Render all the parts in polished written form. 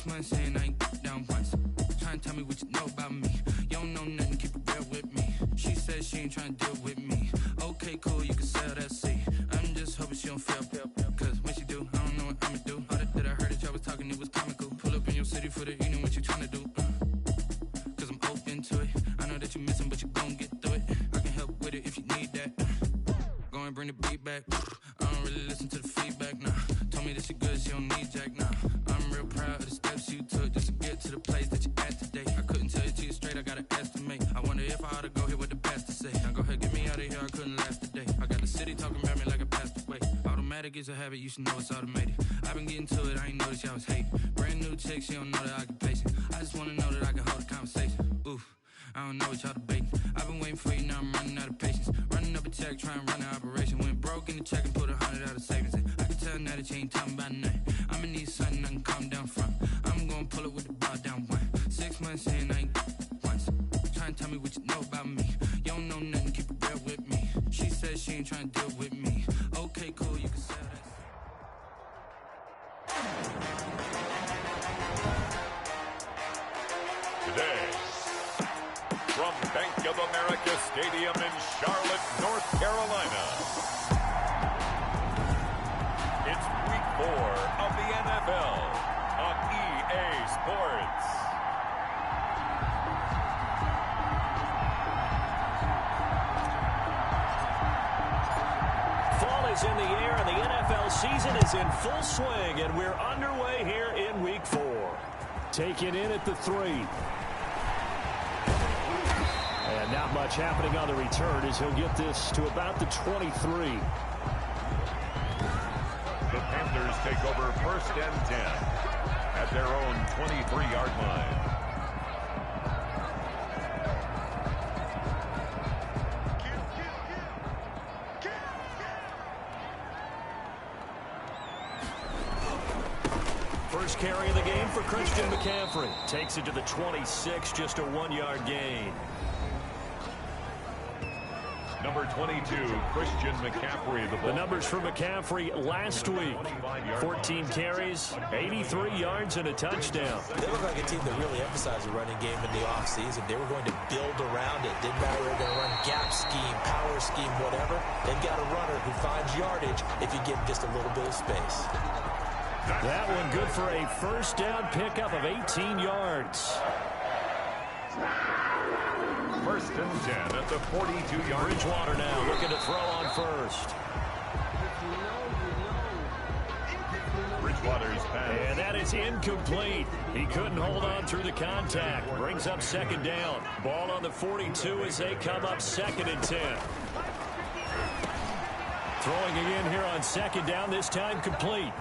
6 months in, I ain't down once. Trying to tell me what you know about me. You don't know nothing, keep it real with me. She said she ain't trying to deal with me. Okay, cool, you can sell that seat. I'm just hoping she don't fail. Cause when she do, I don't know what I'ma do. All that I heard that y'all was talking, it was comical. Pull up in your city for the evening, what you trying to do? Cause I'm open to it. I know that you missing, but you gon' get through it. I can help with it if you need that. Go and bring the beat back. I don't really listen to the feedback, nah. Told me that she good, she don't need jack, nah. I'm real proud of the steps you took just to get to the place that you at today. I couldn't tell it to you straight, I gotta estimate. I wonder if I ought to go here with the pastor say. Now go ahead, get me out of here, I couldn't last today. I got the city talking about me like I passed away. Automatic is a habit, you should know it's automated. I've been getting to it, I ain't noticed y'all was hating. Brand new chick, she don't know the occupation. I just wanna know that I can hold a conversation. Oof, I don't know what y'all debating. I've been waiting for you, now I'm running out of patience. Running up a check, trying to run an operation. Went broke in the check and put 100 out of savings in. I can tell now that you ain't talking about nothing. I'ma need something I can calm down from. I'm gonna pull it with the bar down one. 6 months in, I ain't once. Trying to tell me what you know about me. You don't know nothing, keep it real with me. She said she ain't trying to deal with me. Okay, cool, you can sell that. Today, from Bank of America Stadium in Charlotte, North Carolina, it's Week 4 of the NFL on EA Sports. Fall is in the air and the NFL season is in full swing, and we're underway here in Week 4. Taken in at the 3. And not much happening on the return as he'll get this to about the 23. The Panthers take over 1st and 10 at their own 23-yard line. First carry of the game for Christian McCaffrey. Takes it to the 26, just a 1-yard gain. Number 22, Christian McCaffrey. The numbers for McCaffrey last week. 14 carries, 83 yards, and a touchdown. They look like a team that really emphasized the running game in the offseason. They were going to build around it. Didn't matter if they're going to run gap scheme, power scheme, whatever. They've got a runner who finds yardage if you give him just a little bit of space. That one good for a first down pickup of 18 yards. 1st and 10 at the 42-yard. Bridgewater now looking to throw on first. Bridgewater's pass. And that is incomplete. He couldn't hold on through the contact. Brings up 2nd down. Ball on the 42 as they come up 2nd and 10. Throwing again here on 2nd down, this time complete.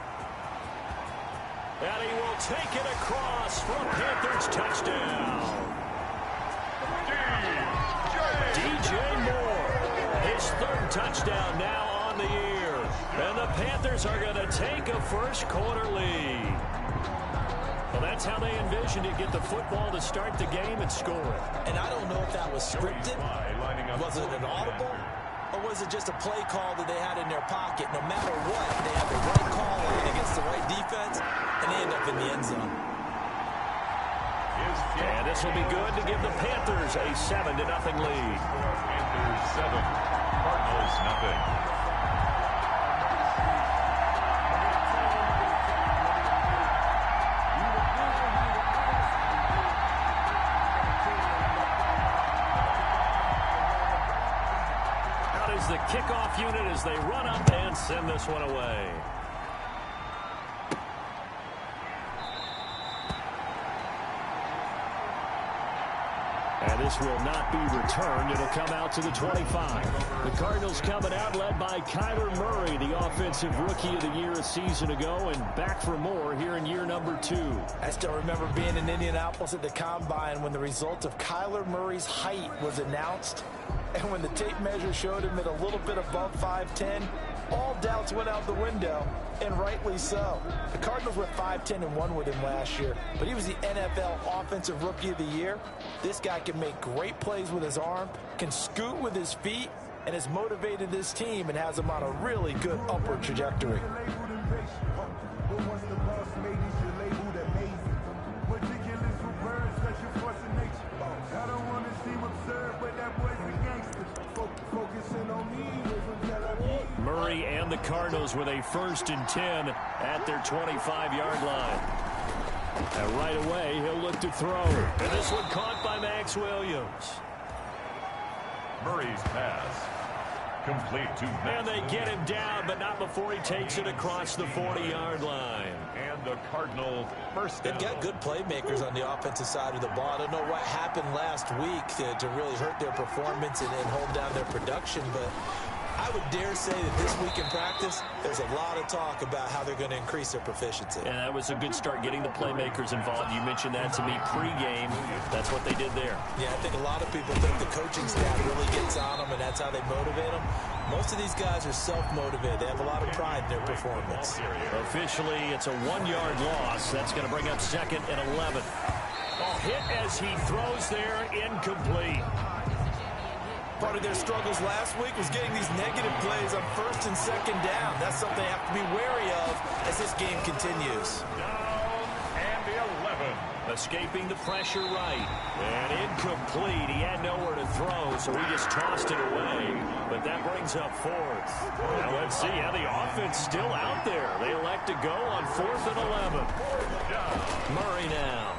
And he will take it across for a Panthers touchdown. DJ Moore, his 3rd touchdown now on the year. And the Panthers are going to take a first-quarter lead. Well, that's how they envisioned it, get the football to start the game and score it. And I don't know if that was scripted. Was it an audible? Or was it just a play call that they had in their pocket? No matter what, they had the right call line against the right defense, and they end up in the end zone. And this will be good to give the Panthers a 7-0 lead. Panthers 7, Cardinals nothing. Out is the kickoff unit as they run up and send this one away. And this will not be returned. It'll come out to the 25. The Cardinals coming out led by Kyler Murray, the offensive rookie of the year a season ago, and back for more here in year number 2. I still remember being in Indianapolis at the Combine when the result of Kyler Murray's height was announced. And when the tape measure showed him at a little bit above 5'10", all doubts went out the window, and rightly so. The Cardinals went 5-10-1 with him last year, but he was the NFL Offensive Rookie of the Year. This guy can make great plays with his arm, can scoot with his feet, and has motivated this team and has them on a really good upward trajectory. the Cardinals with a 1st and 10 at their 25-yard line. And right away, he'll look to throw. And this one caught by Max Williams. Murray's pass. Complete to And they get him down, but not before he takes it across the 40-yard line. And the Cardinals first down. They've got good playmakers on the offensive side of the ball. I don't know what happened last week to really hurt their performance and hold down their production, but I would dare say that this week in practice, there's a lot of talk about how they're going to increase their proficiency. And that was a good start getting the playmakers involved. You mentioned that to me pregame. That's what they did there. Yeah, I think a lot of people think the coaching staff really gets on them, and that's how they motivate them. Most of these guys are self-motivated. They have a lot of pride in their performance. Officially, it's a 1-yard loss. That's going to bring up 2nd and 11. Oh, hit as he throws there, incomplete. Part of their struggles last week was getting these negative plays on 1st and 2nd down. That's something they have to be wary of as this game continues. Down and the 11. Escaping the pressure right. And incomplete. He had nowhere to throw, so he just tossed it away. But that brings up 4th. Now let's see how the offense still out there. They elect to go on 4th and 11. Murray now.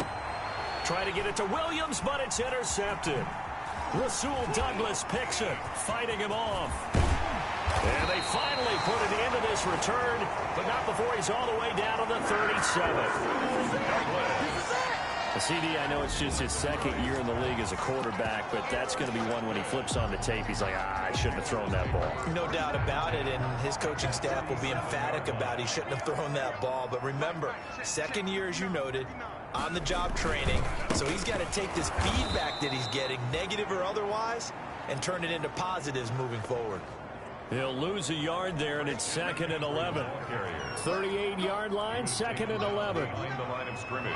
Try to get it to Williams, but it's intercepted. Rasul Douglas picks it, fighting him off. And they finally put it into this return, but not before he's all the way down to the 37. CD, I know it's just his 2nd year in the league as a quarterback, but that's going to be one when he flips on the tape. He's like, I shouldn't have thrown that ball. No doubt about it, and his coaching staff will be emphatic about he shouldn't have thrown that ball. But remember, 2nd year, as you noted, on-the-job training, so he's got to take this feedback that he's getting, negative or otherwise, and turn it into positives moving forward. He'll lose a yard there, and it's 2nd and 11. 38-yard line, 2nd and 11. Behind the line of scrimmage.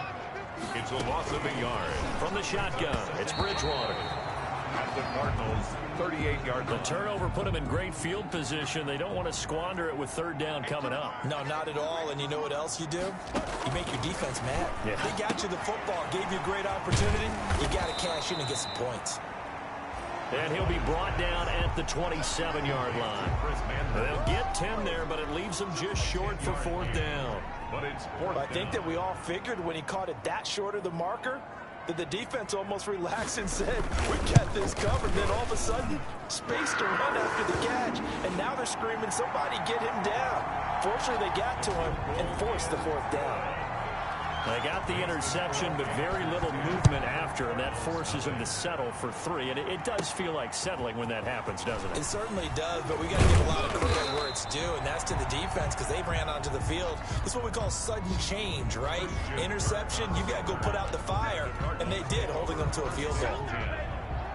It's a loss of a yard. From the shotgun, it's Bridgewater. At the Cardinals, 38-yard line. The turnover put them in great field position. They don't want to squander it with 3rd down coming up. No, not at all. And you know what else you do? You make your defense mad. Yeah. They got you the football, gave you a great opportunity. You got to cash in and get some points. And he'll be brought down at the 27-yard line. They'll get 10 there, but it leaves them just short for 4th down. But it's 4th down. I think that we all figured when he caught it that short of the marker, that the defense almost relaxed and said, we got this covered. Then all of a sudden, space to run after the catch. And now they're screaming, somebody get him down. Fortunately, they got to him and forced the 4th down. They got the interception, but very little movement after, and that forces them to settle for 3. And it does feel like settling when that happens, doesn't it? It certainly does, but we got to give a lot of credit where it's due, and that's to the defense because they ran onto the field. This is what we call sudden change, right? Interception, you got to go put out the fire, and they did, holding them to a field goal.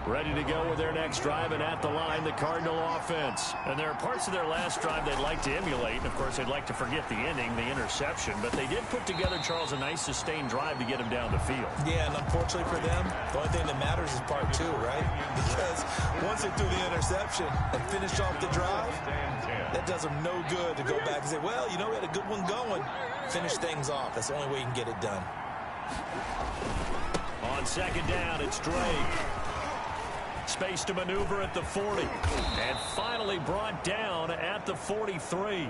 Ready to go with their next drive, and at the line, the Cardinal offense. And there are parts of their last drive they'd like to emulate. And, of course, they'd like to forget the ending, the interception. But they did put together, Charles, a nice sustained drive to get him down the field. Yeah, and unfortunately for them, the only thing that matters is part 2, right? Because once they threw the interception and finished off the drive, that does them no good to go back and say, well, you know, we had a good one going. Finish things off. That's the only way you can get it done. On 2nd down, it's Drake. Space to maneuver at the 40. And finally brought down at the 43.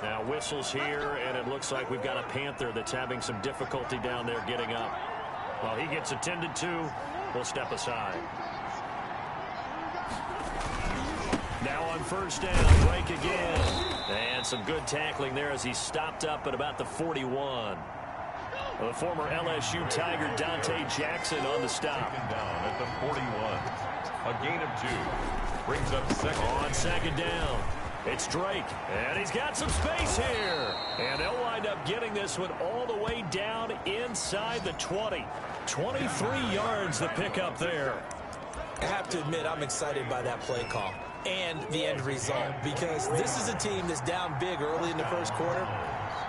Now whistles here, and it looks like we've got a Panther that's having some difficulty down there getting up. While he gets attended to, we'll step aside. Now on 1st down, Drake again. And some good tackling there as he stopped up at about the 41. The former LSU Tiger Dante Jackson on the stop. Down at the 41. A gain of 2. Brings up 2nd. On 2nd down, it's Drake. And he's got some space here. And they'll wind up getting this one all the way down inside the 20. 23 yards the pickup there. I have to admit, I'm excited by that play call and the end result because this is a team that's down big early in the 1st quarter.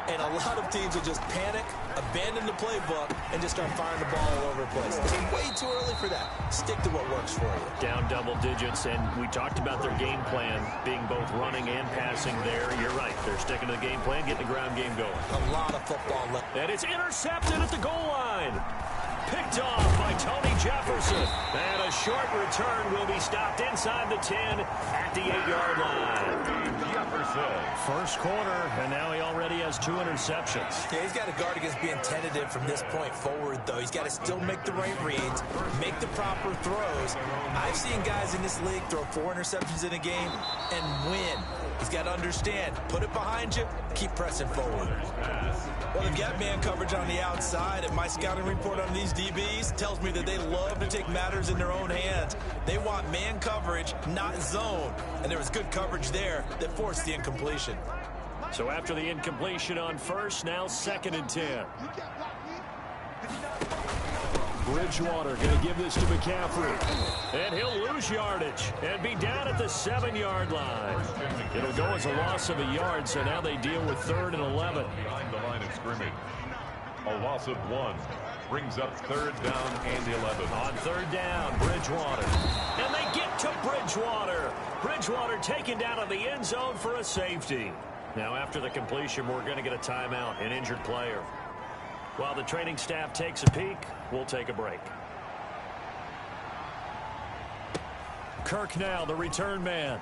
And a lot of teams will just panic, abandon the playbook, and just start firing the ball all over the place. It's way too early for that. Stick to what works for you. Down double digits, and we talked about their game plan being both running and passing there. You're right. They're sticking to the game plan, getting the ground game going. A lot of football left. And it's intercepted at the goal line. picked off by Tony Jefferson. And a short return will be stopped inside the 10 at the 8-yard line. Jefferson. First quarter, and now he already has 2 interceptions. Yeah, he's got to guard against being tentative from this point forward, though. He's got to still make the right reads, make the proper throws. I've seen guys in this league throw 4 interceptions in a game and win. He's got to understand, put it behind you, keep pressing forward. Well, they've got man coverage on the outside, and my scouting report on these DBs tells me that they love to take matters in their own hands. They want man coverage, not zone. And there was good coverage there that forced the incompletion. So after the incompletion on first, now 2nd and 10. Bridgewater going to give this to McCaffrey. And he'll lose yardage and be down at the 7-yard line. It'll go as a loss of a yard, so now they deal with 3rd and 11. Behind the line of scrimmage. A loss of 1 brings up 3rd down and 11. On 3rd down, Bridgewater. And they get to Bridgewater. Bridgewater taken down in the end zone for a safety. Now after the completion, we're going to get a timeout, an injured player. While the training staff takes a peek, we'll take a break. Kirk now, the return man.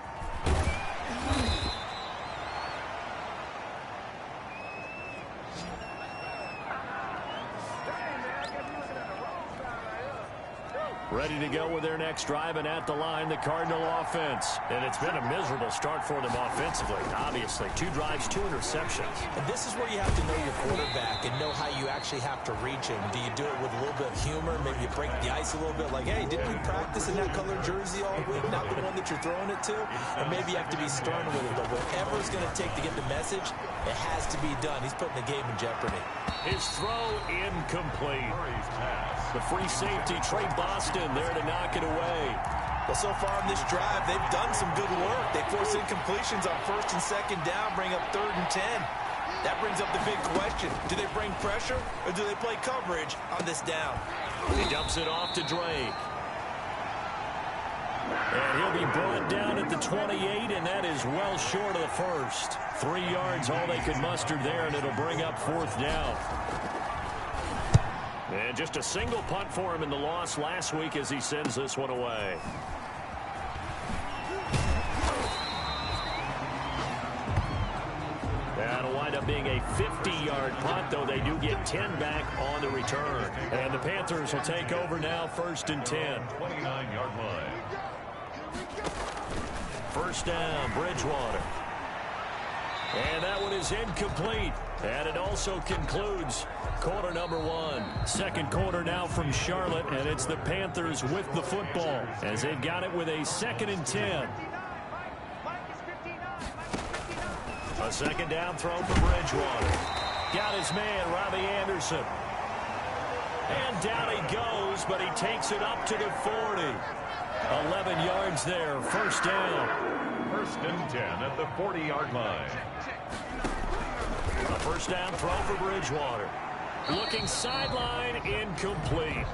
Ready to go with their next drive, and at the line, the Cardinal offense. And it's been a miserable start for them offensively, obviously. 2 drives, 2 interceptions. And this is where you have to know your quarterback and know how you actually have to reach him. Do you do it with a little bit of humor? Maybe you break the ice a little bit, like, hey, didn't we practice in that colored jersey all week, not the one that you're throwing it to? Or maybe you have to be stern with it, but whatever it's going to take to get the message, it has to be done. He's putting the game in jeopardy. His throw incomplete. The free safety, Trey Boston, there to knock it away. Well, so far on this drive, they've done some good work. They force incompletions on 1st and 2nd down, bring up 3rd and 10. That brings up the big question. Do they bring pressure, or do they play coverage on this down? He dumps it off to Drake. And he'll be brought down at the 28, and that is well short of the first. 3 yards, all they could muster there, and it'll bring up 4th down. And just a single punt for him in the loss last week as he sends this one away. That'll wind up being a 50-yard punt, though they do get 10 back on the return. And the Panthers will take over now, 1st and 10. 29-yard line. 1st down, Bridgewater. And that one is incomplete. And it also concludes quarter number 1. 2nd quarter now from Charlotte, and it's the Panthers with the football as they've got it with a 2nd and 10. A 2nd down throw for Bridgewater. Got his man, Robbie Anderson. And down he goes, but he takes it up to the 40. 11 yards there, 1st down. 1st and 10 at the 40-yard line. A 1st down throw for Bridgewater. Looking sideline, incomplete.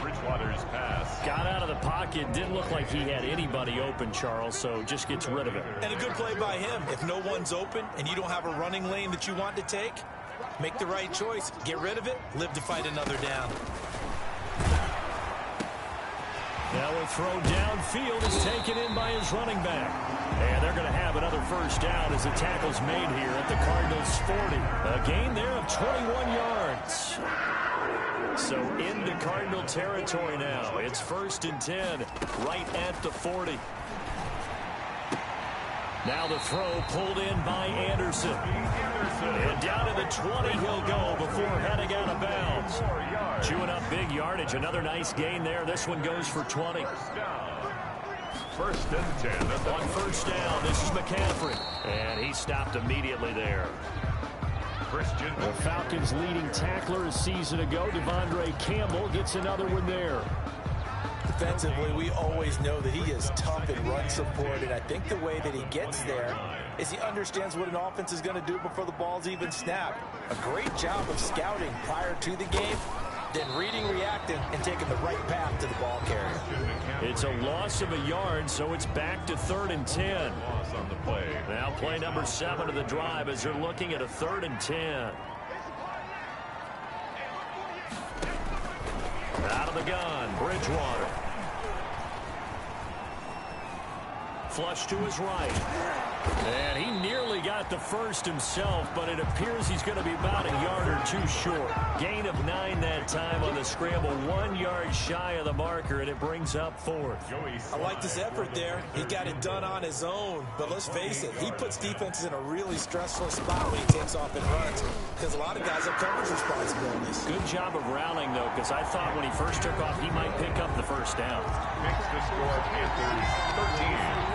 Bridgewater's pass. Got out of the pocket, didn't look like he had anybody open, Charles, so just gets rid of it. And a good play by him. If no one's open and you don't have a running lane that you want to take, make the right choice. Get rid of it, live to fight another down. Now a throw downfield is taken in by his running back. And they're going to have another 1st down as the tackle's made here at the Cardinals' 40. A gain there of 21 yards. So into Cardinal territory now. It's 1st and 10 right at the 40. Now the throw pulled in by Anderson. And down to the 20 he'll go before heading out of bounds. Chewing up big yardage. Another nice gain there. This one goes for 20. 1st and 10. On 1st down, this is McCaffrey. And he stopped immediately there. The Falcons' leading tackler a season ago, Devondre Campbell, gets another one there. Defensively, we always know that he is tough in run support, and I think the way that he gets there is he understands what an offense is going to do before the ball's even snapped. A great job of scouting prior to the game, then reading, reacting, and taking the right path to the ball carrier. It's a loss of a yard, so it's back to 3rd and 10. On the play. Now play number 7 of the drive as they're looking at a 3rd and 10. Out of the gun, Bridgewater. Flush to his right. And he nearly got the first himself, but it appears he's going to be about a yard or two short. Gain of 9 that time on the scramble, 1 yard shy of the marker, and it brings up 4th. I like this effort there. He got it done on his own, but let's face it, he puts defenses in a really stressful spot when he takes off and runs, because a lot of guys have coverage responsibilities. Good job of rallying, though, because I thought when he first took off, he might pick up the first down. Makes the score Panthers 13.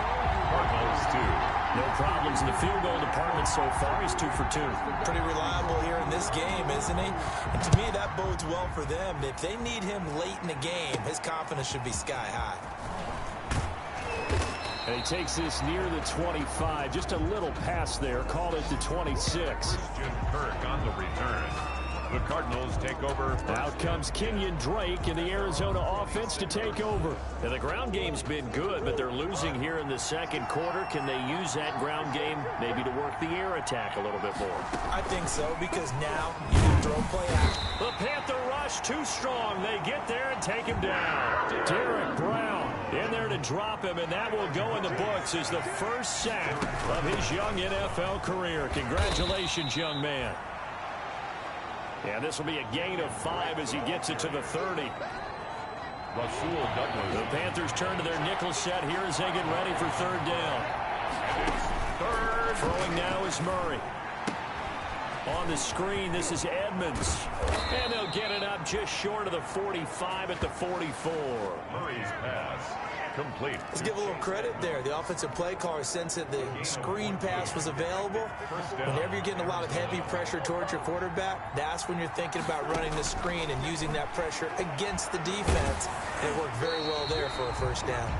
Cardinals 2. No problems in the field goal department so far. He's 2 for 2. Pretty reliable here in this game, isn't he? And to me, that bodes well for them. If they need him late in the game, his confidence should be sky high. And he takes this near the 25. Just a little pass there. Call it the 26. Jim Kirk on the return. The Cardinals take over. Out comes Kenyon Drake in the Arizona offense to take over. And the ground game's been good, but they're losing here in the second quarter. Can they use that ground game maybe to work the air attack a little bit more? I think so, because now you can throw play out. The Panther rush too strong. They get there and take him down. Derek Brown in there to drop him, and that will go in the books as the first sack of his young NFL career. Congratulations, young man. And this will be a gain of 5 as he gets it to the 30. Rasul Douglas. The Panthers turn to their nickel set here as they get ready for 3rd down. And it's 3rd. Throwing now is Murray. On the screen, this is Edmonds. And they'll get it up just short of the 45 at the 44. Murray's pass complete. Let's give a little credit there. The offensive play caller sensed that the screen pass was available. Whenever you're getting a lot of heavy pressure towards your quarterback, that's when you're thinking about running the screen and using that pressure against the defense. And it worked very well there for a first down.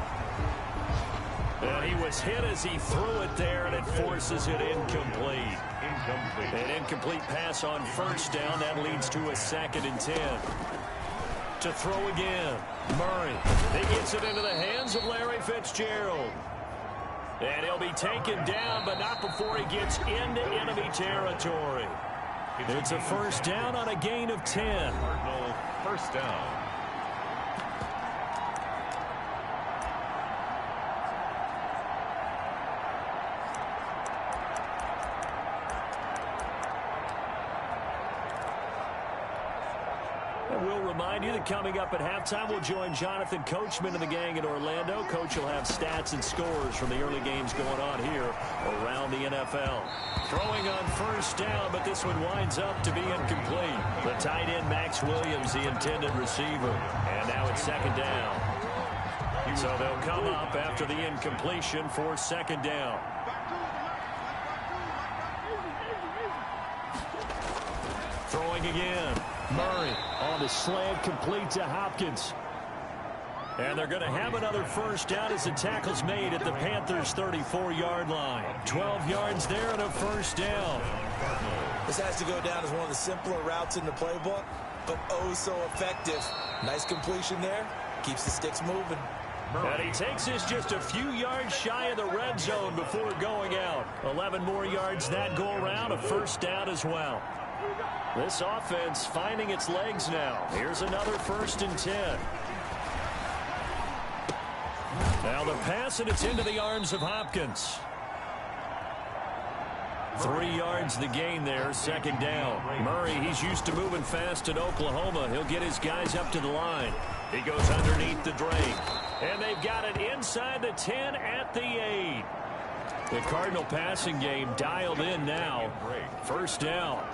And he was hit as he threw it there, and it forces it incomplete. An incomplete pass on first down. That leads to a 2nd and 10. To throw again, Murray. He gets it into the hands of Larry Fitzgerald. And he'll be taken down, but not before he gets into enemy territory. It's a first down on a gain of 10. Cardinal first down. We'll remind you that coming up at halftime, we'll join Jonathan Coachman and the gang in Orlando. Coach will have stats and scores from the early games going on here around the NFL. Throwing on first down, but this one winds up to be incomplete. The tight end, Max Williams, the intended receiver. And now it's 2nd down. So they'll come up after the incompletion for 2nd down. Throwing again. Murray on the slant, complete to Hopkins. And they're going to have another first down as the tackle's made at the Panthers' 34-yard line. 12 yards there and a first down. This has to go down as one of the simpler routes in the playbook, but oh so effective. Nice completion there. Keeps the sticks moving. And he takes this just a few yards shy of the red zone before going out. 11 more yards that go around, a first down as well. This offense finding its legs now. Here's another 1st and 10. Now the pass, and it's into the arms of Hopkins. 3 yards the gain there, 2nd down. Murray, he's used to moving fast in Oklahoma. He'll get his guys up to the line. He goes underneath the Drake. And they've got it inside the 10 at the 8. The Cardinal passing game dialed in now. First down.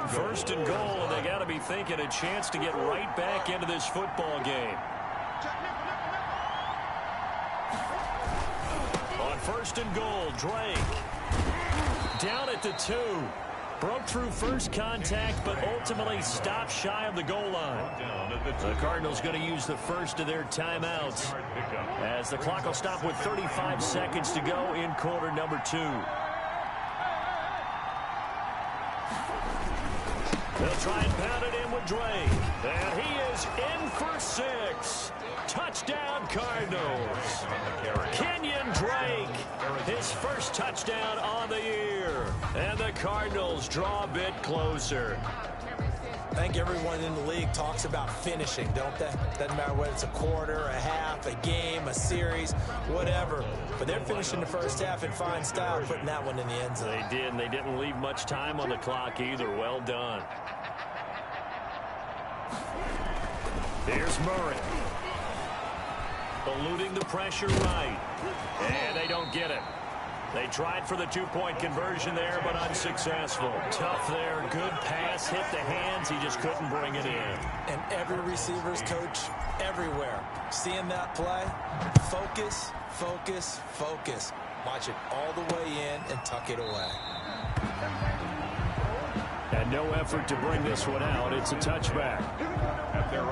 First and goal, and they got to be thinking a chance to get right back into this football game. On 1st and goal, Drake. Down at the 2. Broke through first contact, but ultimately stopped shy of the goal line. The Cardinals going to use the first of their timeouts as the clock will stop with 35 seconds to go in quarter number 2. They'll try and pound it in with Drake. And he is in for 6. Touchdown, Cardinals. Kenyon Drake, his first touchdown on the year. And the Cardinals draw a bit closer. I think everyone in the league talks about finishing, don't they? Doesn't matter whether it's a quarter, a half, a game, a series, whatever. But they're finishing the first half in fine style, putting that one in the end zone. They did, and they didn't leave much time on the clock either. Well done. Here's Murray. Eluding the pressure right. And they don't get it. They tried for the two-point conversion there, but unsuccessful. Tough there. Good pass. Hit the hands. He just couldn't bring it in. And every receiver's coach everywhere. Seeing that play, focus, focus, focus. Watch it all the way in and tuck it away. And no effort to bring this one out. It's a touchback.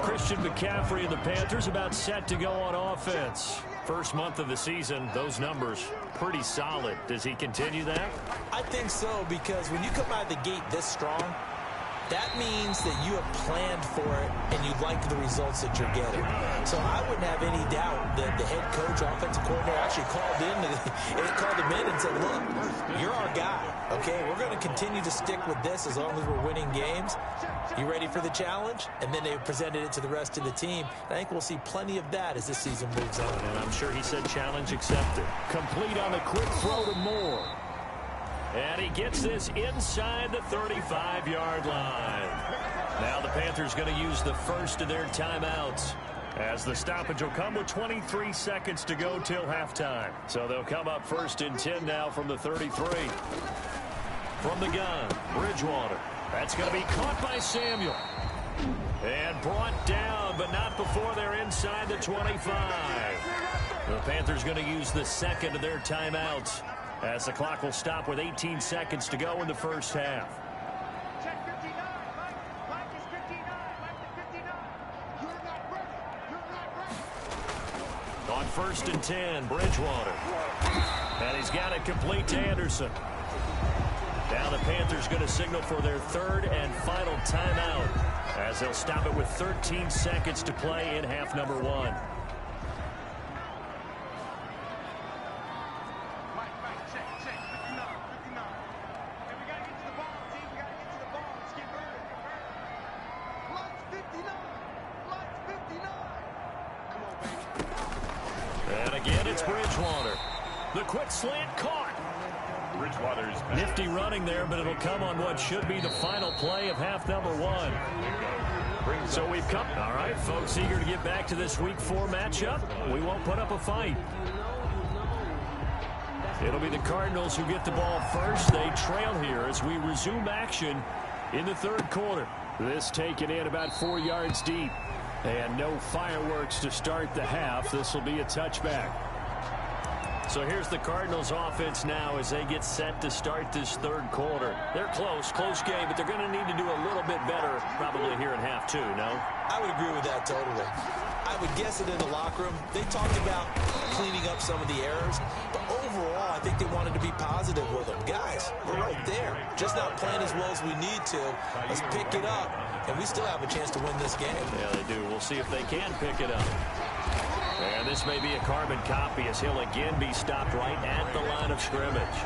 Christian McCaffrey and the Panthers about set to go on offense. First month of the season, those numbers pretty solid. Does he continue that? I think so, because when you come out of the gate this strong, that means that you have planned for it and you like the results that you're getting. So I wouldn't have any doubt that the head coach, offensive coordinator, actually called him in and said, look, you're our guy, okay? We're going to continue to stick with this as long as we're winning games. You ready for the challenge? And then they presented it to the rest of the team. I think we'll see plenty of that as this season moves on. And I'm sure he said challenge accepted. Complete on the quick throw to Moore. And he gets this inside the 35-yard line. Now the Panthers going to use the first of their timeouts, as the stoppage will come with 23 seconds to go till halftime. So they'll come up first and 10 now from the 33. From the gun, Bridgewater. That's going to be caught by Samuel. And brought down, but not before they're inside the 25. The Panthers going to use the second of their timeouts, as the clock will stop with 18 seconds to go in the first half. On first and 10, Bridgewater. And he's got it complete to Anderson. Now the Panthers going to signal for their third and final timeout, as they'll stop it with 13 seconds to play in half number one. And again, it's Bridgewater. The quick slant caught. Bridgewater's nifty running there, but it'll come on what should be the final play of half number one. So we've come. All right, folks, eager to get back to this week 4 matchup. We won't put up a fight. It'll be the Cardinals who get the ball first. They trail here as we resume action in the third quarter. This taken in about 4 yards deep. And no fireworks to start the half. This will be a touchback. So here's the Cardinals offense now as they get set to start this third quarter. They're close game, but they're going to need to do a little bit better probably here in half 2, no? I would agree with that totally. I would guess it in the locker room. They talked about cleaning up some of the errors, but overall, I think they wanted to be positive with them. Guys, we're right there. Just not playing as well as we need to. Let's pick it up, and we still have a chance to win this game. Yeah, they do. We'll see if they can pick it up. And this may be a carbon copy as he'll again be stopped right at the line of scrimmage.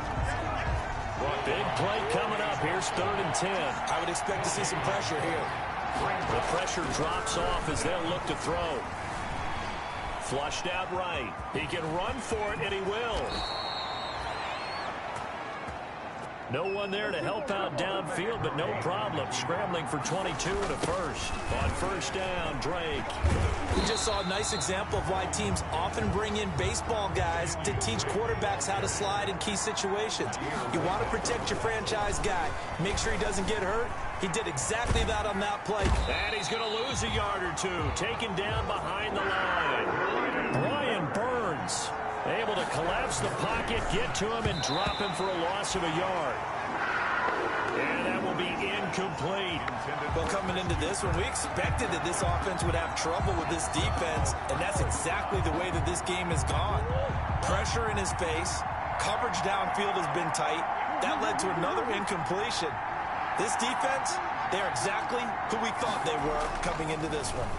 Big play coming up. Here's 3rd and 10. I would expect to see some pressure here. The pressure drops off as they'll look to throw. Flushed out right. He can run for it, and he will. No one there to help out downfield, but no problem. Scrambling for 22 and a first. On first down, Drake. We just saw a nice example of why teams often bring in baseball guys to teach quarterbacks how to slide in key situations. You want to protect your franchise guy. Make sure he doesn't get hurt. He did exactly that on that play. And he's going to lose a yard or two. Taken down behind the line. Brian Burns able to collapse the pocket, get to him, and drop him for a loss of a yard. And that will be incomplete. Well, coming into this one, we expected that this offense would have trouble with this defense, and that's exactly the way that this game has gone. Pressure in his face. Coverage downfield has been tight. That led to another incompletion. This defense, they're exactly who we thought they were coming into this one.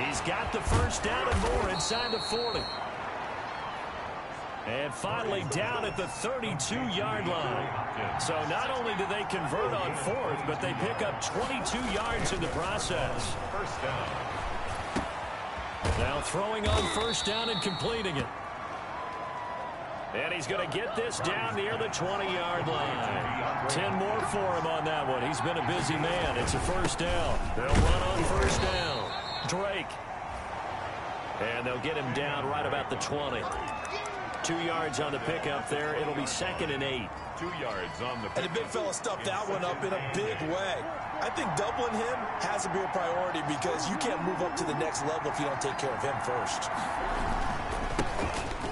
He's got the first down and more inside the 40. And finally down at the 32-yard line. So not only do they convert on fourth, but they pick up 22 yards in the process. First down. Now throwing on first down and completing it. And he's going to get this down near the 20-yard line. 10 more for him on that one. He's been a busy man. It's a first down. They'll run on first down. Drake. And they'll get him down right about the 20. 2 yards on the pickup there. It'll be 2nd and 8. 2 yards on the pickup. And the big fella stuffed that one up in a big way. I think doubling him has to be a priority because you can't move up to the next level if you don't take care of him first.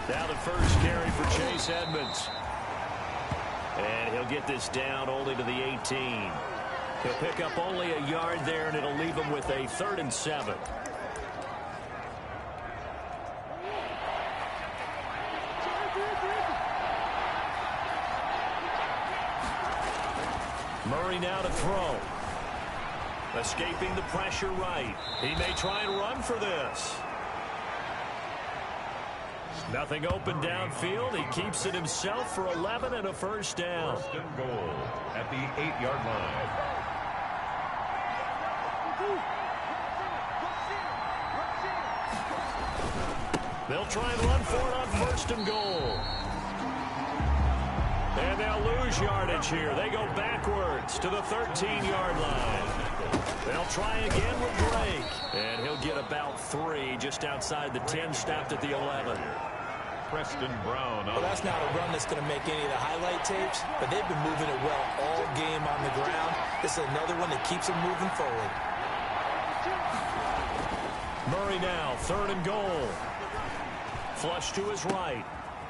Now the first carry for Chase Edmonds. And he'll get this down only to the 18. He'll pick up only a yard there, and it'll leave him with a 3rd and 7. Murray now to throw. Escaping the pressure right. He may try and run for this. Nothing open downfield. He keeps it himself for 11 and a first down. First and goal at the 8-yard line. They'll try and run for it on first and goal. And they'll lose yardage here. They go backwards to the 13-yard line. They'll try again with Drake. And he'll get about 3 just outside the 10, stopped at the 11. Preston Brown. Well, that's not a run that's going to make any of the highlight tapes, but they've been moving it well all game on the ground. This is another one that keeps them moving forward. Murray now, 3rd and goal. Flush to his right.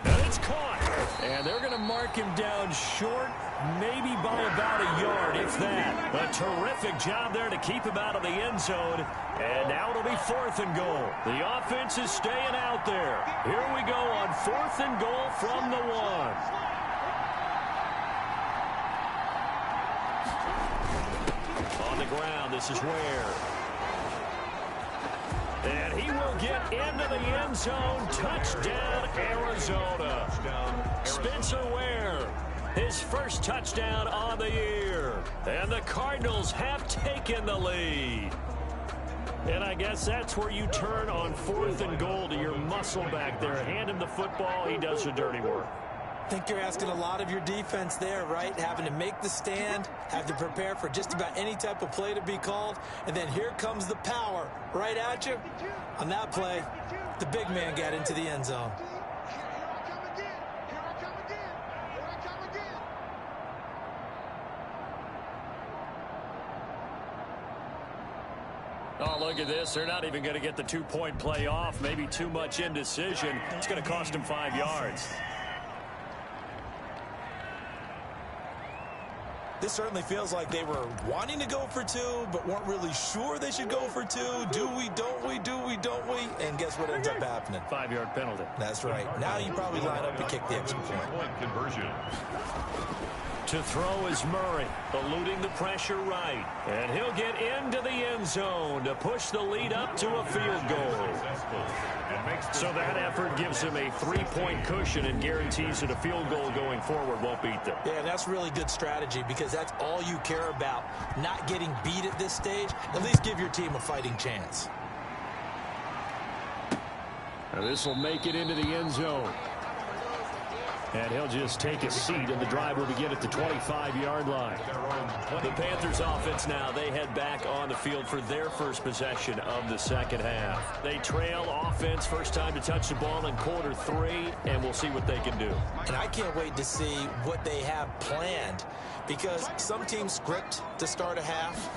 And it's caught. And they're going to mark him down short, maybe by about a yard, if that. A terrific job there to keep him out of the end zone. And now it'll be 4th and goal. The offense is staying out there. Here we go on 4th and goal from the 1. On the ground, this is Ware. And he will get into the end zone. Touchdown, Arizona. Spencer Ware, his first touchdown on the year. And the Cardinals have taken the lead. And I guess that's where you turn on 4th and goal to your muscle back there. Hand him the football. He does the dirty work. I think you're asking a lot of your defense there, right? Having to make the stand, have to prepare for just about any type of play to be called, and then here comes the power right at you. On that play, the big man got into the end zone. Oh, look at this. They're not even going to get the 2-point play off. Maybe too much indecision. It's going to cost them 5 yards. This certainly feels like they were wanting to go for 2, but weren't really sure they should go for 2. Do we, don't we, do we, don't we? And guess what ends up happening? 5-yard penalty. That's right. Now you probably line up and kick the extra point. Conversion. To throw is Murray, eluding the pressure right. And he'll get into the end zone to push the lead up to a field goal. So that effort gives him a 3-point cushion and guarantees that a field goal going forward won't beat them. Yeah, that's really good strategy because that's all you care about. Not getting beat at this stage. At least give your team a fighting chance. Now this will make it into the end zone. And he'll just take a seat, and the drive will begin at the 25-yard line. The Panthers offense now, they head back on the field for their first possession of the second half. They trail offense, first time to touch the ball in quarter 3, and we'll see what they can do. And I can't wait to see what they have planned because some teams script to start a half.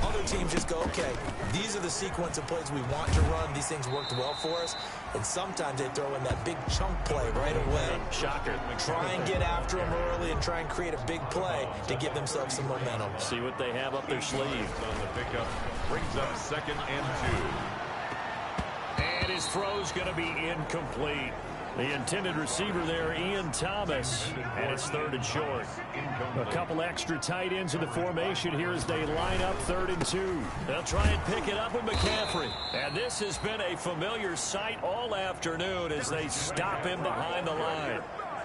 Other teams just go, okay, these are the sequence of plays we want to run. These things worked well for us. And sometimes they throw in that big chunk play right away. Shocker. Try and get after them early and try and create a big play to give themselves some momentum. See what they have up their sleeve. On the pickup, brings up 2nd and 2. And his throw's going to be incomplete. The intended receiver there, Ian Thomas, and it's 3rd and short. A couple extra tight ends in the formation here as they line up 3rd and 2. They'll try and pick it up with McCaffrey. And this has been a familiar sight all afternoon as they stop him behind the line.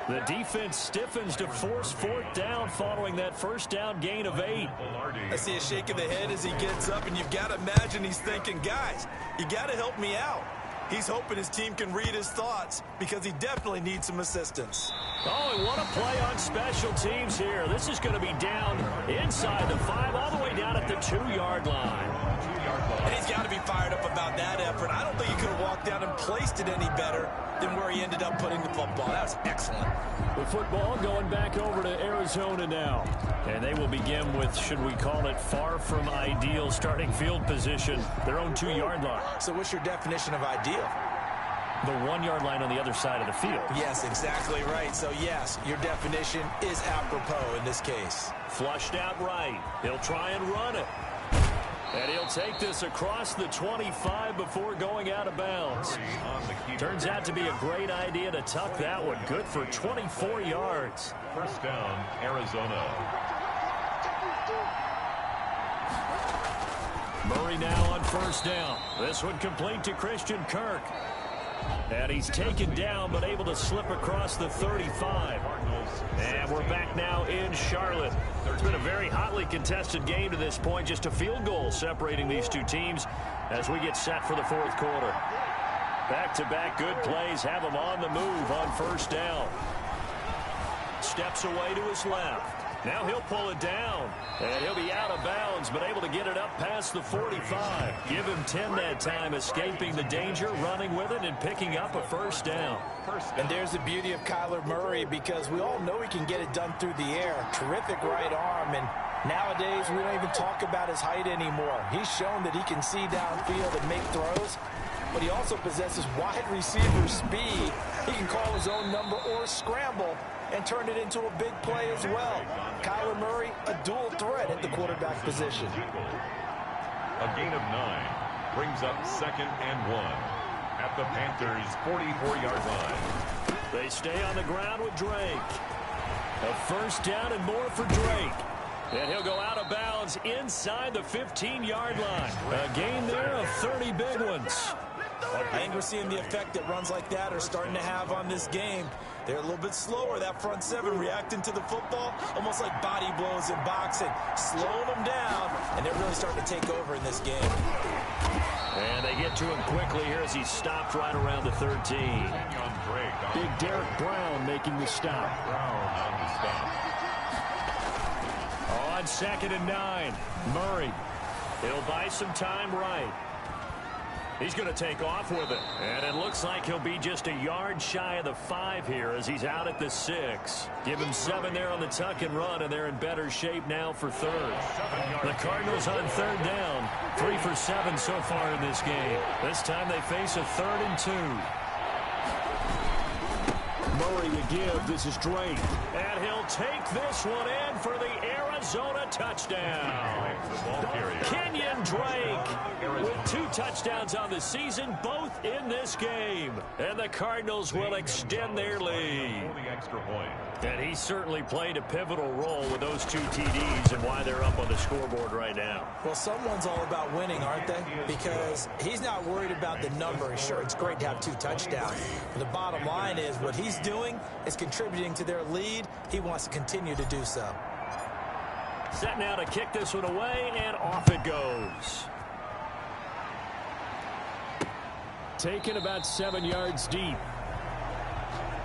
The defense stiffens to force 4th down following that first down gain of 8. I see a shake of the head as he gets up, and you've got to imagine he's thinking, guys, you got to help me out. He's hoping his team can read his thoughts because he definitely needs some assistance. Oh, and what a play on special teams here. This is going to be down inside the 5, all the way down at the 2-yard line. And he's got to be fired up about that effort. I don't think he could have walked down and placed it any better than where he ended up putting the football. That was excellent. The football going back over to Arizona now. And they will begin with, should we call it, far from ideal starting field position, their own 2-yard line. So what's your definition of ideal? The 1-yard line on the other side of the field. Yes, exactly right. So, yes, your definition is apropos in this case. Flushed out right. He'll try and run it. And he'll take this across the 25 before going out of bounds. Turns out to be a great idea to tuck that one. Good for 24 yards. First down, Arizona. Murray now on first down. This one complete to Christian Kirk. And he's taken down but able to slip across the 35. And we're back now in Charlotte. It's been a very hotly contested game to this point. Just a field goal separating these two teams as we get set for the 4th quarter. Back-to-back good plays have him on the move on first down. Steps away to his left. Now he'll pull it down, and he'll be out of bounds, but able to get it up past the 45. Give him 10 that time, escaping the danger, running with it, and picking up a first down. And there's the beauty of Kyler Murray, because we all know he can get it done through the air. Terrific right arm, and nowadays we don't even talk about his height anymore. He's shown that he can see downfield and make throws, but he also possesses wide receiver speed. He can call his own number or scramble and turn it into a big play as well. Kyler Murray, a dual threat at the quarterback position. A gain of 9 brings up 2nd and 1 at the Panthers' 44-yard line. They stay on the ground with Drake. A first down and more for Drake. And he'll go out of bounds inside the 15-yard line. A gain there of 30 big ones. I think we're seeing the effect that runs like that are starting to have on this game. They're a little bit slower, that front 7 reacting to the football, almost like body blows in boxing, slowing them down, and they're really starting to take over in this game. And they get to him quickly here as he stopped right around the 13. Big Derek Brown making the stop. On 2nd and 9, Murray. He'll buy some time right. He's going to take off with it. And it looks like he'll be just a yard shy of the 5 here as he's out at the 6. Give him 7 there on the tuck and run, and they're in better shape now for 3rd. The Cardinals on 3rd down. 3 for 7 so far in this game. This time they face a 3rd and 2. Murray to give. This is Drake. And he'll take this one in for the Arizona touchdown. Kenyon Drake with 2 touchdowns on the season, both in this game. And the Cardinals will extend their lead. And he certainly played a pivotal role with those 2 TDs and why they're up on the scoreboard right now. Well, someone's all about winning, aren't they? Because he's not worried about the number. Sure, it's great to have 2 touchdowns. But the bottom line is what he's doing is contributing to their lead. He wants to continue to do so. Set now to kick this one away, and off it goes. Taken about 7 yards deep.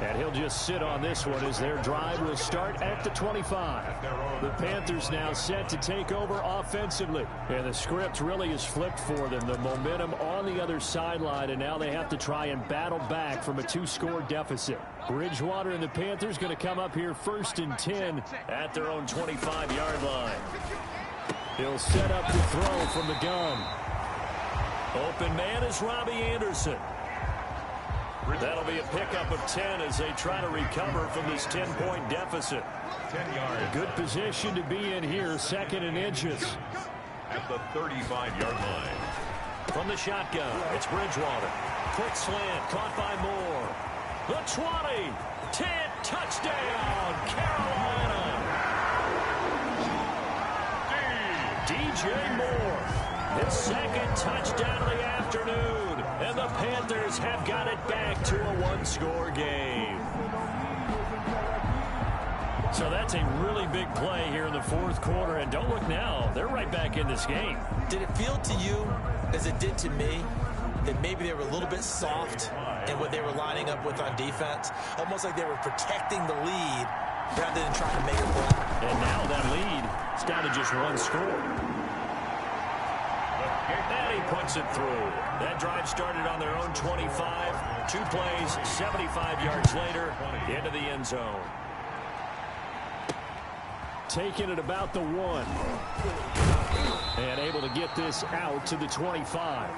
And he'll just sit on this one as their drive will start at the 25. The Panthers now set to take over offensively. And the script really is flipped for them. The momentum on the other sideline, and now they have to try and battle back from a 2-score deficit. Bridgewater and the Panthers going to come up here 1st and 10 at their own 25-yard line. He'll set up the throw from the gun. Open man is Robbie Anderson. That'll be a pickup of 10 as they try to recover from this 10-point deficit. 10 yards. A good position to be in here, 2nd and inches. At the 35-yard line. From the shotgun, it's Bridgewater. Quick slant, caught by Moore. the 20, 10, touchdown, Carolina. DJ Moore, his second touchdown of the afternoon, and the Panthers have got it back to a one-score game. So that's a really big play here in the fourth quarter, and don't look now, they're right back in this game. Did it feel to you, as it did to me, that maybe they were a little bit soft in what they were lining up with on defense? Almost like they were protecting the lead rather than trying to make a play. And now that lead is down to just one score. And he puts it through. That drive started on their own 25. 2 plays, 75 yards later, into the end zone. Taking it about the 1. And able to get this out to the 25.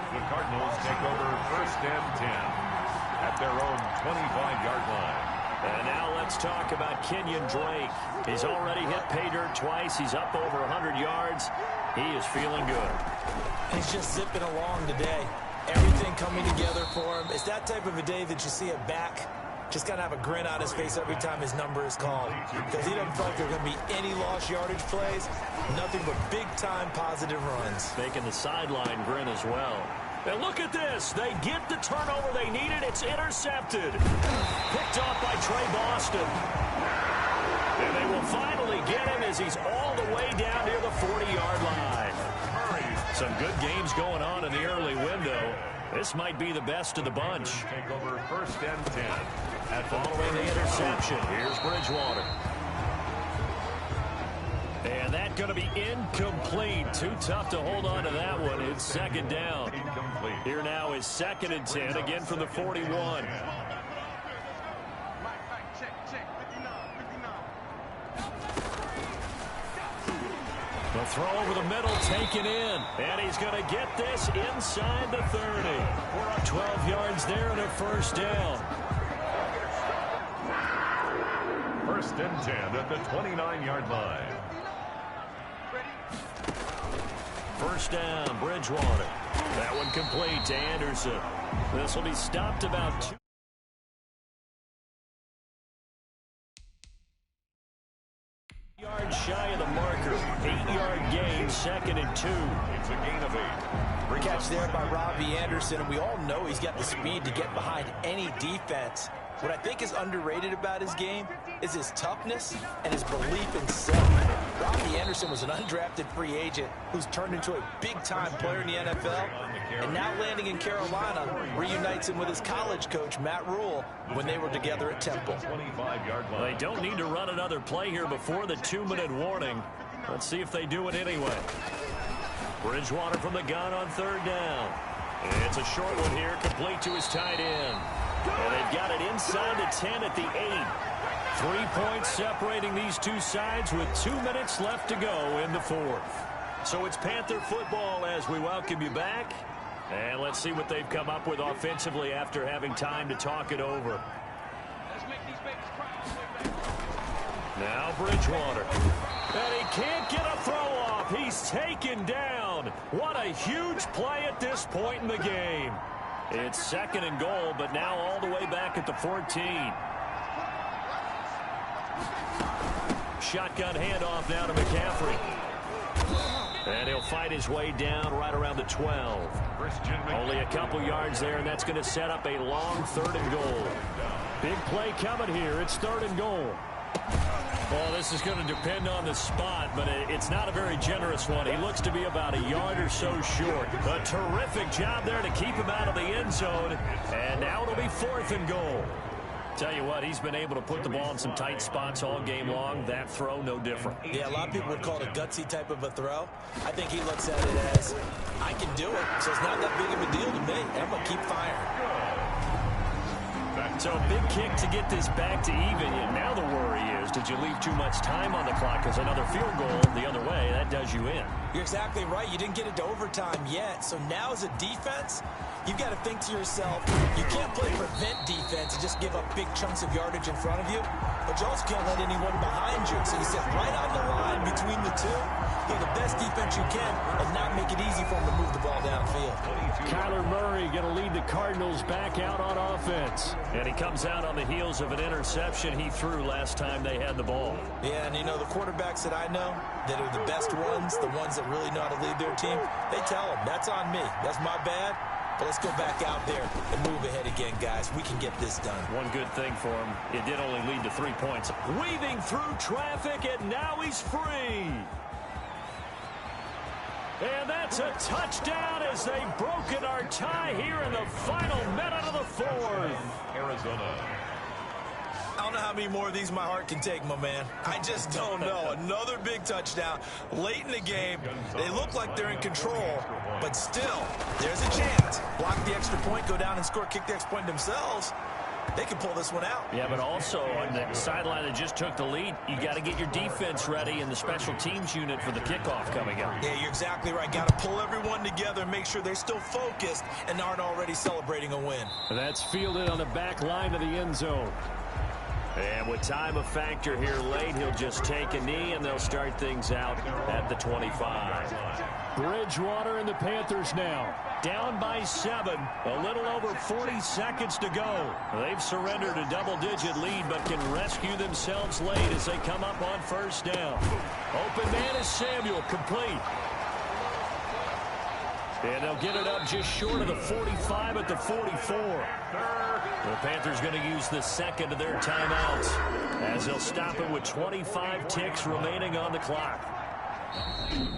The Cardinals take over first and 10 at their own 25-yard line. And now let's talk about Kenyon Drake. He's already hit pay dirt twice. He's up over 100 yards. He is feeling good. He's just zipping along today. Everything coming together for him. It's that type of a day that you see a back just kind of have a grin on his face every time his number is called, because he doesn't feel like there are going to be any lost yardage plays, nothing but big-time positive runs. Making the sideline grin as well. And look at this. They get the turnover they needed. It's intercepted. Picked off by Trey Boston. And they will finally get him as he's all the way down near the 40-yard line. Some good games going on in the early window. This might be the best of the bunch. Take over first and 10. Following the interception, here's Bridgewater. And that's going to be incomplete. Too tough to hold on to that one. It's second down. Incomplete. Here now is second and 10, again from the 41. The throw over the middle, taken in. And he's going to get this inside the 30. We're up 12 yards there and a first down. First and 10 at the 29-yard line. First down, Bridgewater. That one complete to Anderson. This will be stopped about 2 yards shy of the marker. 8-yard gain, second and 2. It's a gain of 8. Catch there by Robbie Anderson, and we all know he's got the speed to get behind any defense. What I think is underrated about his game is his toughness and his belief in self. Robbie Anderson was an undrafted free agent who's turned into a big-time player in the NFL, and now landing in Carolina reunites him with his college coach, Matt Rule, when they were together at Temple. 25-yard line. They don't need to run another play here before the 2-minute warning. Let's see if they do it anyway. Bridgewater from the gun on third down. It's a short one here, complete to his tight end. And they've got it inside the 10 at the 8. 3 points separating these two sides with 2 minutes left to go in the fourth. So it's Panther football as we welcome you back. And let's see what they've come up with offensively after having time to talk it over. Now Bridgewater. And he can't get a throw off. He's taken down. What a huge play at this point in the game. It's second and goal, but now all the way back at the 14. Shotgun handoff now to McCaffrey. And he'll fight his way down right around the 12. Only a couple yards there, and that's going to set up a long third and goal. Big play coming here. It's third and goal. Well, this is going to depend on the spot, but it's not a very generous one. He looks to be about a yard or so short. A terrific job there to keep him out of the end zone. And now it'll be fourth and goal. Tell you what, he's been able to put the ball in some tight spots all game long. That throw, no different. Yeah, a lot of people would call it a gutsy type of a throw. I think he looks at it as, I can do it, so it's not that big of a deal to me, and I'm going to keep firing. So a big kick to get this back to even. And now the worry is, did you leave too much time on the clock? Because another field goal the other way, that does you in. You're exactly right. You didn't get it to overtime yet. So now as a defense, you've got to think to yourself, you can't play prevent defense and just give up big chunks of yardage in front of you. But you also can't let anyone behind you. So you sit right on the line between the two, play the best defense you can, and not make it easy for them to move the ball downfield. Kyler Murray going to lead the Cardinals back out on offense. And he comes out on the heels of an interception he threw last time they had the ball. Yeah, and you know, the quarterbacks that I know that are the best ones, the ones that really know how to lead their team, they tell them, that's on me. That's my bad. But let's go back out there and move ahead again, guys. We can get this done. One good thing for him, it did only lead to 3 points. Weaving through traffic, and now he's free. And that's a touchdown as they've broken our tie here in the final minute of the fourth. Arizona. I don't know how many more of these my heart can take, my man. I just don't know. Another big touchdown late in the game. They look like they're in control, but still, there's a chance. Block the extra point, go down and score, kick the extra point themselves. They can pull this one out. Yeah, but also on the sideline that just took the lead, you got to get your defense ready in the special teams unit for the kickoff coming up. Yeah, you're exactly right. Got to pull everyone together and make sure they're still focused and aren't already celebrating a win. That's fielded on the back line of the end zone. And with time a factor here late, he'll just take a knee, and they'll start things out at the 25. Bridgewater and the Panthers now. Down by 7. A little over 40 seconds to go. They've surrendered a double-digit lead, but can rescue themselves late as they come up on first down. Open man is Samuel, complete. And they'll get it up just short of the 45 at the 44. The Panthers going to use the second of their timeouts as they'll stop it with 25 ticks remaining on the clock.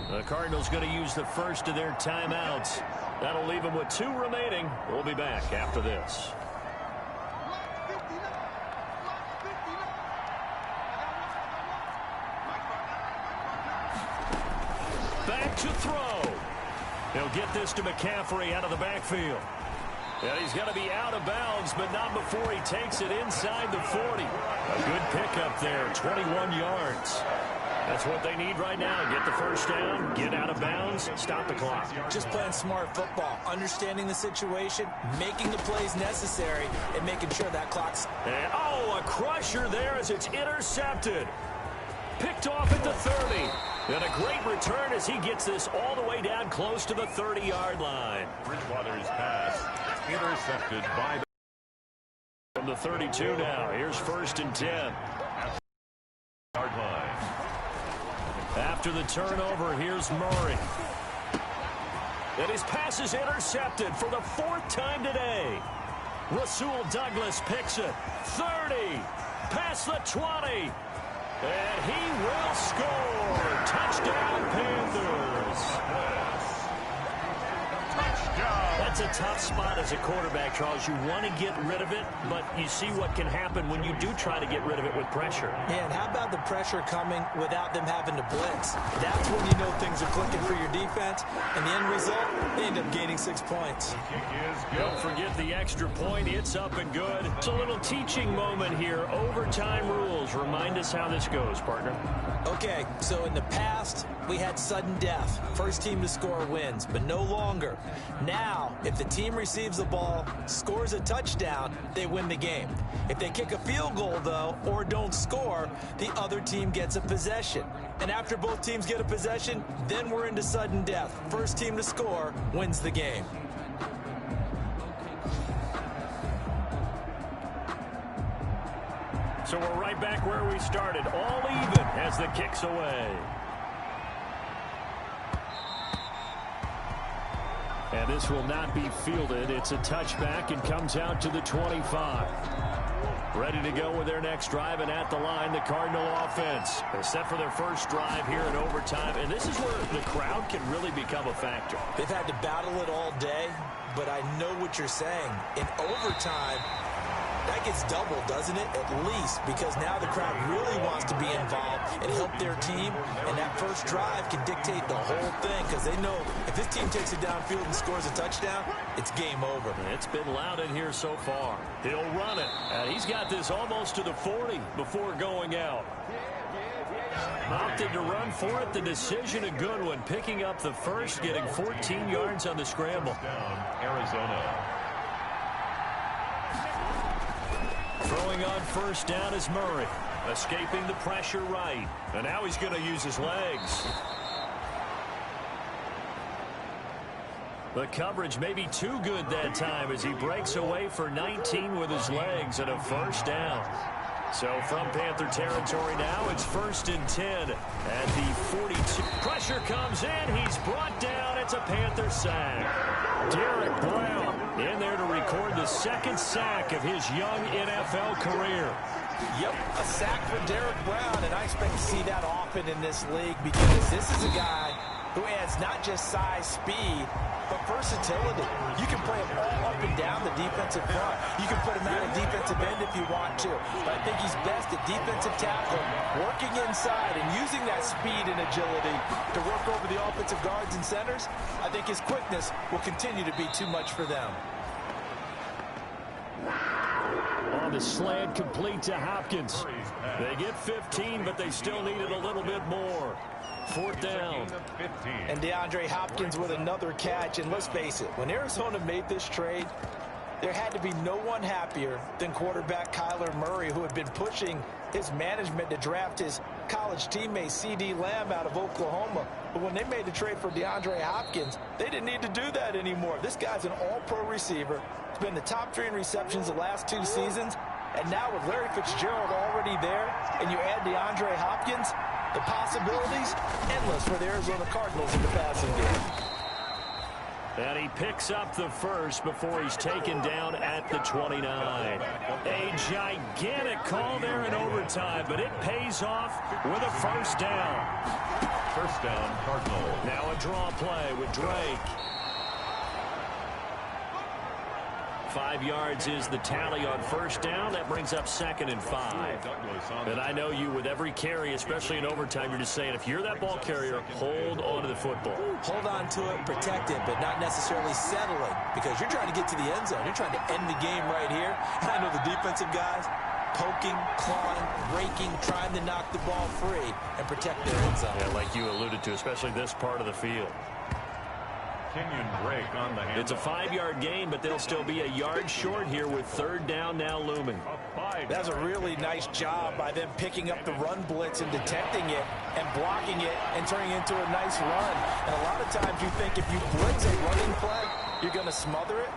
The Cardinals going to use the first of their timeouts. That'll leave them with 2 remaining. We'll be back after this. Back to throw. He'll get this to McCaffrey out of the backfield. And he's going to be out of bounds, but not before he takes it inside the 40. A good pickup there, 21 yards. That's what they need right now. Get the first down, get out of bounds, stop the clock. Just playing smart football, understanding the situation, making the plays necessary, and making sure that clock's... And, oh, a crusher there as it's intercepted. Picked off at the 30. And a great return as he gets this all the way down close to the 30-yard line. Bridgewater's pass intercepted by the... From the 32 now, here's 1st and 10. Yard line. After the turnover, here's Murray. And his pass is intercepted for the 4th time today. Rasul Douglas picks it. 30. Past the 20. And he will score. Touchdown, Panthers. That's a tough spot as a quarterback, Charles. You want to get rid of it, but you see what can happen when you do try to get rid of it with pressure. Yeah, and how about the pressure coming without them having to blitz? That's when you know things are clicking for your defense, and the end result, they end up gaining 6 points. Don't forget the extra point. It's up and good. It's a little teaching moment here. Overtime rules. Remind us how this goes, partner. Okay, so in the past, we had sudden death. First team to score wins, but no longer. Now, if the team receives the ball, scores a touchdown, they win the game. If they kick a field goal, though, or don't score, the other team gets a possession. And after both teams get a possession, then we're into sudden death. First team to score wins the game. So we're right back where we started, all even as the kick's away. And this will not be fielded. It's a touchback and comes out to the 25. Ready to go with their next drive, and at the line, the Cardinal offense. They're set for their first drive here in overtime, and this is where the crowd can really become a factor. They've had to battle it all day, but I know what you're saying. In overtime, that gets doubled, doesn't it? At least, because now the crowd really wants to be involved and help their team, and that first drive can dictate the whole thing, because they know if this team takes it downfield and scores a touchdown, it's game over. It's been loud in here so far. He'll run it, and he's got this almost to the 40 before going out. Opted to run for it. The decision a good one, picking up the first, getting 14 yards on the scramble. Down, Arizona. Throwing on first down is Murray. Escaping the pressure right. And now he's going to use his legs. The coverage may be too good that time as he breaks away for 19 with his legs and a first down. So from Panther territory now, it's 1st and 10 at the 42. Pressure comes in. He's brought down. It's a Panther sack. Derek Brown in there to record the 2nd sack of his young NFL career. Yep, a sack for Derek Brown, and I expect to see that often in this league because this is a guy who adds not just size, speed, but versatility. You can play him all up and down the defensive front. You can put him out at defensive end if you want to. But I think he's best at defensive tackle, working inside and using that speed and agility to work over the offensive guards and centers. I think his quickness will continue to be too much for them. On the slant, complete to Hopkins. They get 15, but they still needed a little bit more. 4th down. And DeAndre Hopkins with another catch. And let's face it, when Arizona made this trade, there had to be no one happier than quarterback Kyler Murray, who had been pushing his management to draft his college teammate C.D. Lamb out of Oklahoma. But when they made the trade for DeAndre Hopkins, they didn't need to do that anymore. This guy's an all-pro receiver. He's been the top 3 in receptions the last 2 seasons. And now with Larry Fitzgerald already there, and you add DeAndre Hopkins, the possibilities endless for the Arizona Cardinals in the passing game. And he picks up the first before he's taken down at the 29. A gigantic call there in overtime, but it pays off with a first down. First down, Cardinals. Now a draw play with Drake. 5 yards is the tally on first down. That brings up 2nd and 5. And I know you, with every carry, especially in overtime, you're just saying, if you're that ball carrier, hold on to the football. Hold on to it, protect it, but not necessarily settling, because you're trying to get to the end zone. You're trying to end the game right here. And I know the defensive guys poking, clawing, raking, trying to knock the ball free and protect their end zone. Yeah, like you alluded to, especially this part of the field. Kenyon Drake on the hand. It's a 5-yard gain, but they'll still be a yard short here with 3rd down now looming. That's a really nice job by them picking up the run blitz and detecting it and blocking it and turning it into a nice run. And a lot of times you think if you blitz a running play, you're going to smother it.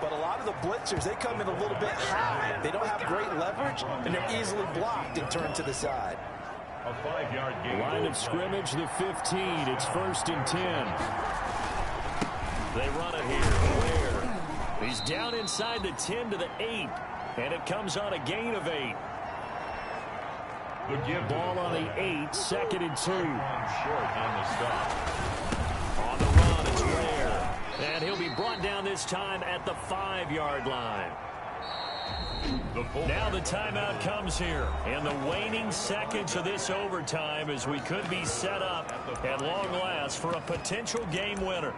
But a lot of the blitzers, they come in a little bit high. They don't have great leverage, and they're easily blocked and turned to the side. A 5-yard gain. Line of scrimmage, the 15. It's 1st and 10. They run it here. Where? He's down inside the 10 to the 8. And it comes on a gain of 8. The give ball on the 8, 2nd and 2. Short on the stop. On the run, it's Ware. And he'll be brought down this time at the 5-yard line. Now the timeout comes here. And the waning seconds of this overtime as we could be set up at long last for a potential game winner.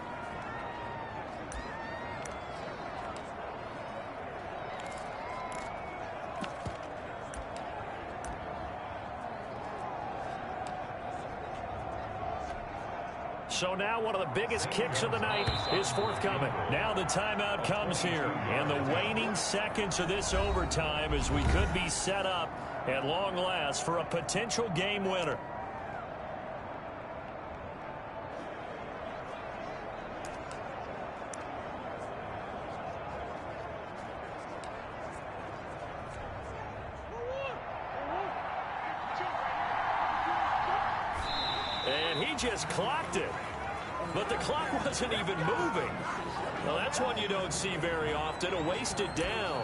So now one of the biggest kicks of the night is forthcoming. Now the timeout comes here. And the waning seconds of this overtime as we could be set up at long last for a potential game winner. And he just clocked it. But the clock wasn't even moving. Well, that's one you don't see very often, a wasted down.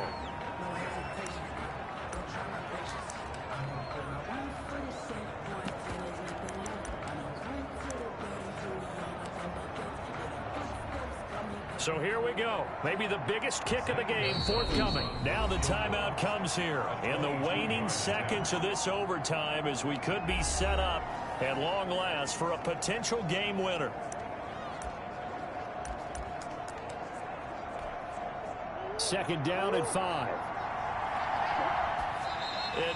So here we go. Maybe the biggest kick of the game forthcoming. Now the timeout comes here. And the waning seconds of this overtime as we could be set up at long last for a potential game winner. Second down at 5.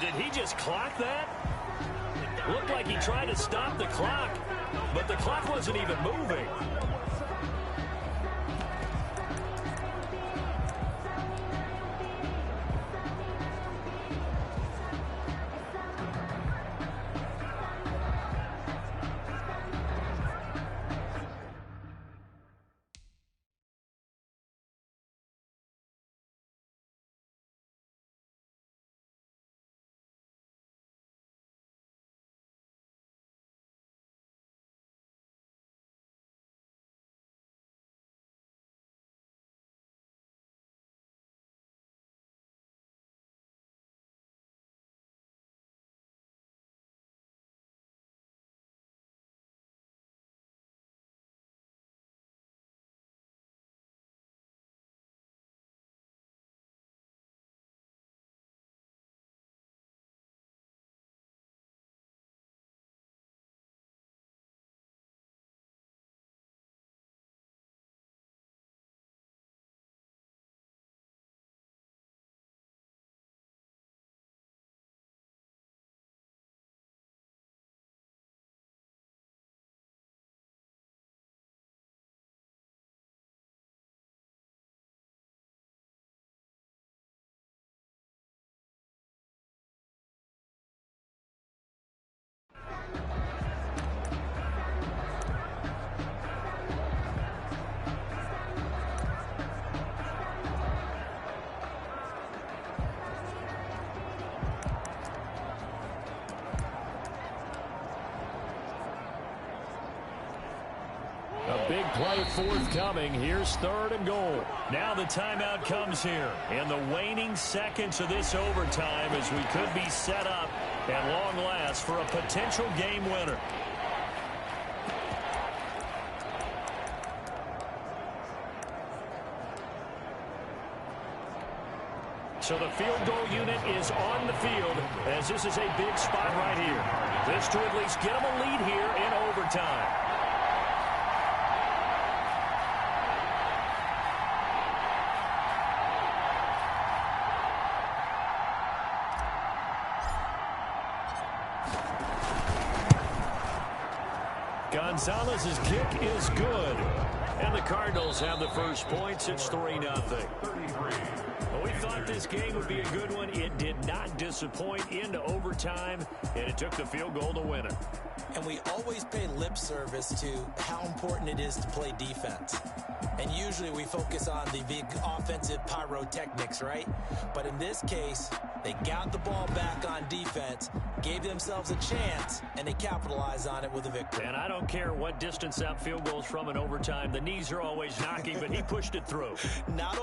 Did he just clock that? Looked like he tried to stop the clock, but the clock wasn't even moving. Big play forthcoming. Here's 3rd and goal. Now the timeout comes here. In the waning seconds of this overtime as we could be set up at long last for a potential game winner. So the field goal unit is on the field as this is a big spot right here. This to at least get them a lead here in overtime. Gonzalez's kick is good. And the Cardinals have the first points. It's 3-0. Well, we thought this game would be a good one. It did not disappoint into overtime, and it took the field goal to win it. And we always pay lip service to how important it is to play defense. And usually we focus on the big offensive pyrotechnics, right? But in this case, they got the ball back on defense, gave themselves a chance, and they capitalized on it with a victory. And I don't care what distance that field goes from in overtime. The knees are always knocking, but he pushed it through. Not